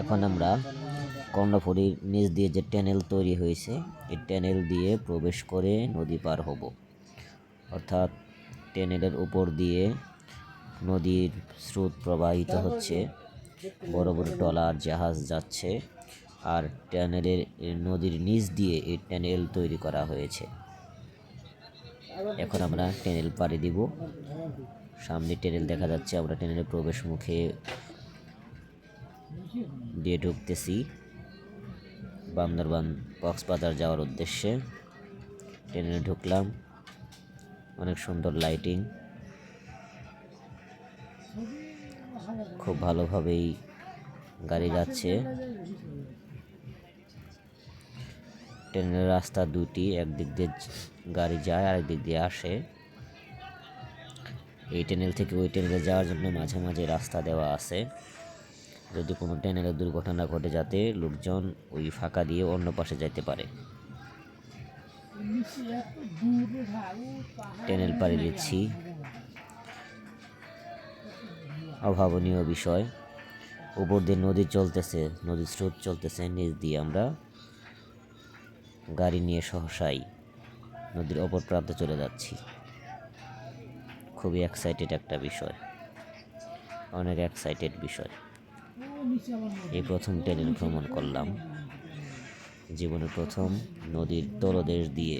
এখন আমরা কর্ণফুলীর নিচ দিয়ে যে ট্যানেল তৈরি হয়েছে এই ট্যানেল দিয়ে প্রবেশ করে নদী পার হব, অর্থাৎ ট্যানেলের উপর দিয়ে নদীর স্রোত প্রবাহিত হচ্ছে, বড় বড় ট্রলার জাহাজ যাচ্ছে, আর ট্যানেলের নদীর নিচ দিয়ে এই ট্যানেল তৈরি করা হয়েছে। এখন আমরা ট্যানেল পাড়ি দিব। সামনে ট্যানেল দেখা যাচ্ছে, আমরা ট্যানেলের প্রবেশ মুখে দিয়ে ঢুকতেছি বান্দরবান কক্সবাজার যাওয়ার উদ্দেশ্যে। ট্রেনে ঢুকলাম, অনেক সুন্দর লাইটিং, খুব ভালোভাবেই গাড়ি যাচ্ছে। ট্রেনের রাস্তা দুটি, একদিক দিয়ে গাড়ি যায় আর একদিক দিয়ে আসে। এই ট্যানেল থেকে ওই ট্যানেলে যাওয়ার জন্য মাঝে মাঝে রাস্তা দেওয়া আছে, যদি কোনো ট্যানেলের দুর্ঘটনা ঘটে যাতে লোকজন ওই ফাঁকা দিয়ে অন্য পাশে যাইতে পারে। ট্যানেল পাড়ি দিচ্ছি, অভাবনীয় বিষয়। উপর দিয়ে নদী চলতেছে, নদীর স্রোত চলতেছে, নিচ দিয়ে আমরা গাড়ি নিয়ে সহসাই নদীর অপর প্রান্তে চলে যাচ্ছি। খুবই এক্সাইটেড একটা বিষয়, অনেক এক্সাইটেড বিষয়। এই প্রথম ট্যানেল ভ্রমণ করলাম, জীবনের প্রথম নদীর তলদেশ দিয়ে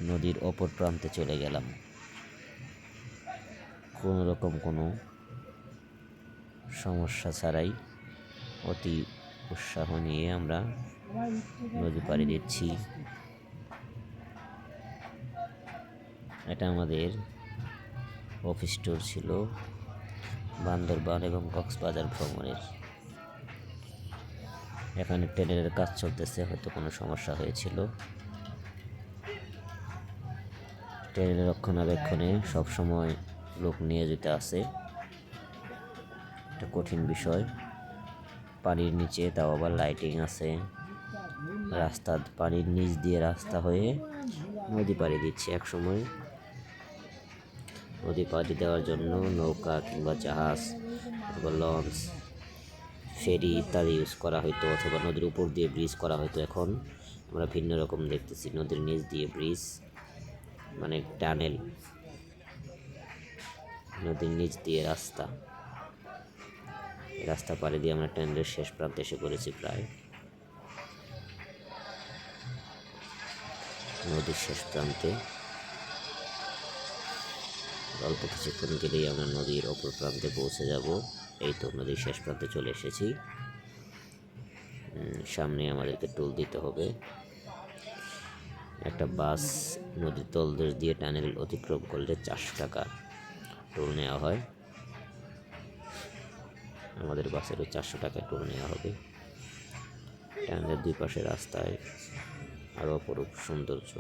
নদীর অপর প্রান্তে চলে গেলাম। কোনো রকম কোনো সমস্যা ছাড়াই অতি উৎসাহ নিয়ে আমরা নদী পাড়ি দিচ্ছি। এটা আমাদের অফিস ট্যুর ছিল বান্দরবান এবং কক্সবাজার ভ্রমণের। এখানে ট্রেনের কাজ চলতেছে, হয়তো কোনো সমস্যা হয়েছিল। ট্রেনের রক্ষণাবেক্ষণে সবসময় লোক নিয়ে যেতে আছে, এটা কঠিন বিষয়। পানির নিচে তাও আবার লাইটিং আছে, রাস্তা পানির নিচ দিয়ে রাস্তা হয়ে নদী পাড়ি দিচ্ছে। এক সময় নদী পাড়ি দেওয়ার জন্য নৌকা কিংবা জাহাজ অথবা লঞ্চ, ফেরি ইত্যাদি ইউজ করা হতো, অথবা নদীর উপর দিয়ে ব্রিজ করা হতো। এখন আমরা ভিন্ন রকম দেখতেছি, নদীর নিচ দিয়ে ব্রিজ মানে টানেল, নদীর নিচ দিয়ে রাস্তা। রাস্তা পাড়ি দিয়ে আমরা ট্যানেলের শেষ প্রান্তে এসে পড়েছি। প্রায় নদীর শেষ প্রান্তে, অল্প কিছুক্ষণ গেলেই আমরা নদীর অপর প্রান্তে পৌঁছে যাব। এই তো নদীর শেষ প্রান্তে চলে এসেছি। সামনে আমাদেরকে টোল দিতে হবে। একটা বাস নদীর তলদেশ দিয়ে টানেল অতিক্রম করলে 400 টাকা টোল নেওয়া হয়। আমাদের বাসেরও 400 টাকা টোল নেওয়া হবে। টানেলের দুই পাশে রাস্তায় আরও অপরূপ সৌন্দর্য,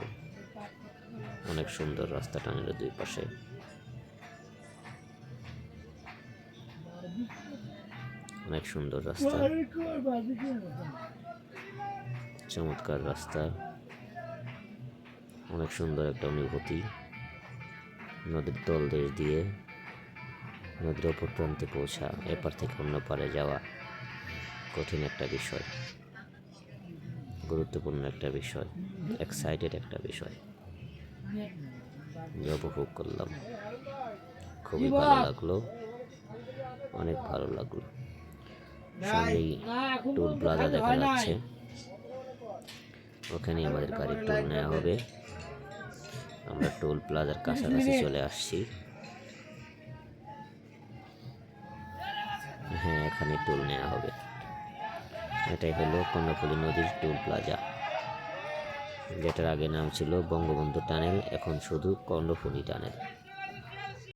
অনেক সুন্দর রাস্তা টানেলের দুই পাশে। অনেক সুন্দর রাস্তা, চমৎকার রাস্তা, অনেক সুন্দর একটা অনুভূতি। নদীর তলদেশ দিয়ে নদীর অপর প্রান্তে পৌঁছা, এপার থেকে অন্য পারে যাওয়া কঠিন একটা বিষয়, গুরুত্বপূর্ণ একটা বিষয়, এক্সাইটেড একটা বিষয়। উপভোগ করলাম, খুবই ভালো লাগলো, অনেক ভালো লাগলো। সামনেই টোল প্লাজা দেখা যাচ্ছে, ওখানে আমাদের গাড়ির টোল নেওয়া হবে। আমরা টোল প্লাজার কাছাকাছি চলে আসছি। হ্যাঁ, এখানে টোল নেওয়া হবে। এটাই হলো কর্ণফুলী নদীর টোল প্লাজা, যেটার আগে নাম ছিল বঙ্গবন্ধু টানেল, এখন শুধু কর্ণফুলী টানেল।